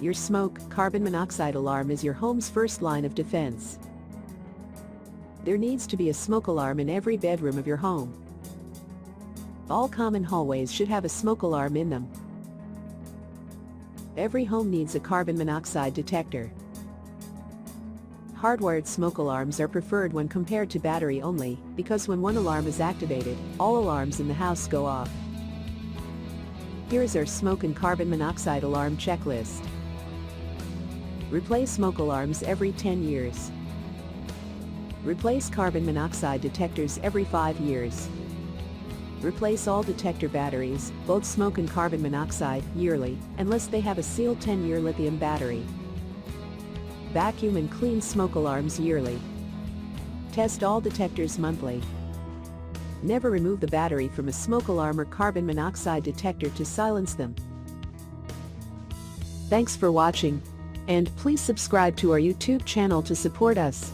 Your smoke, carbon monoxide alarm is your home's first line of defense. There needs to be a smoke alarm in every bedroom of your home. All common hallways should have a smoke alarm in them. Every home needs a carbon monoxide detector. Hardwired smoke alarms are preferred when compared to battery only, because when one alarm is activated, all alarms in the house go off. Here is our smoke and carbon monoxide alarm checklist. Replace smoke alarms every 10 years. Replace carbon monoxide detectors every 5 years. Replace all detector batteries, both smoke and carbon monoxide, yearly, unless they have a sealed 10-year lithium battery. Vacuum and clean smoke alarms yearly. Test all detectors monthly. Never remove the battery from a smoke alarm or carbon monoxide detector to silence them. Thanks for watching, and please subscribe to our YouTube channel to support us.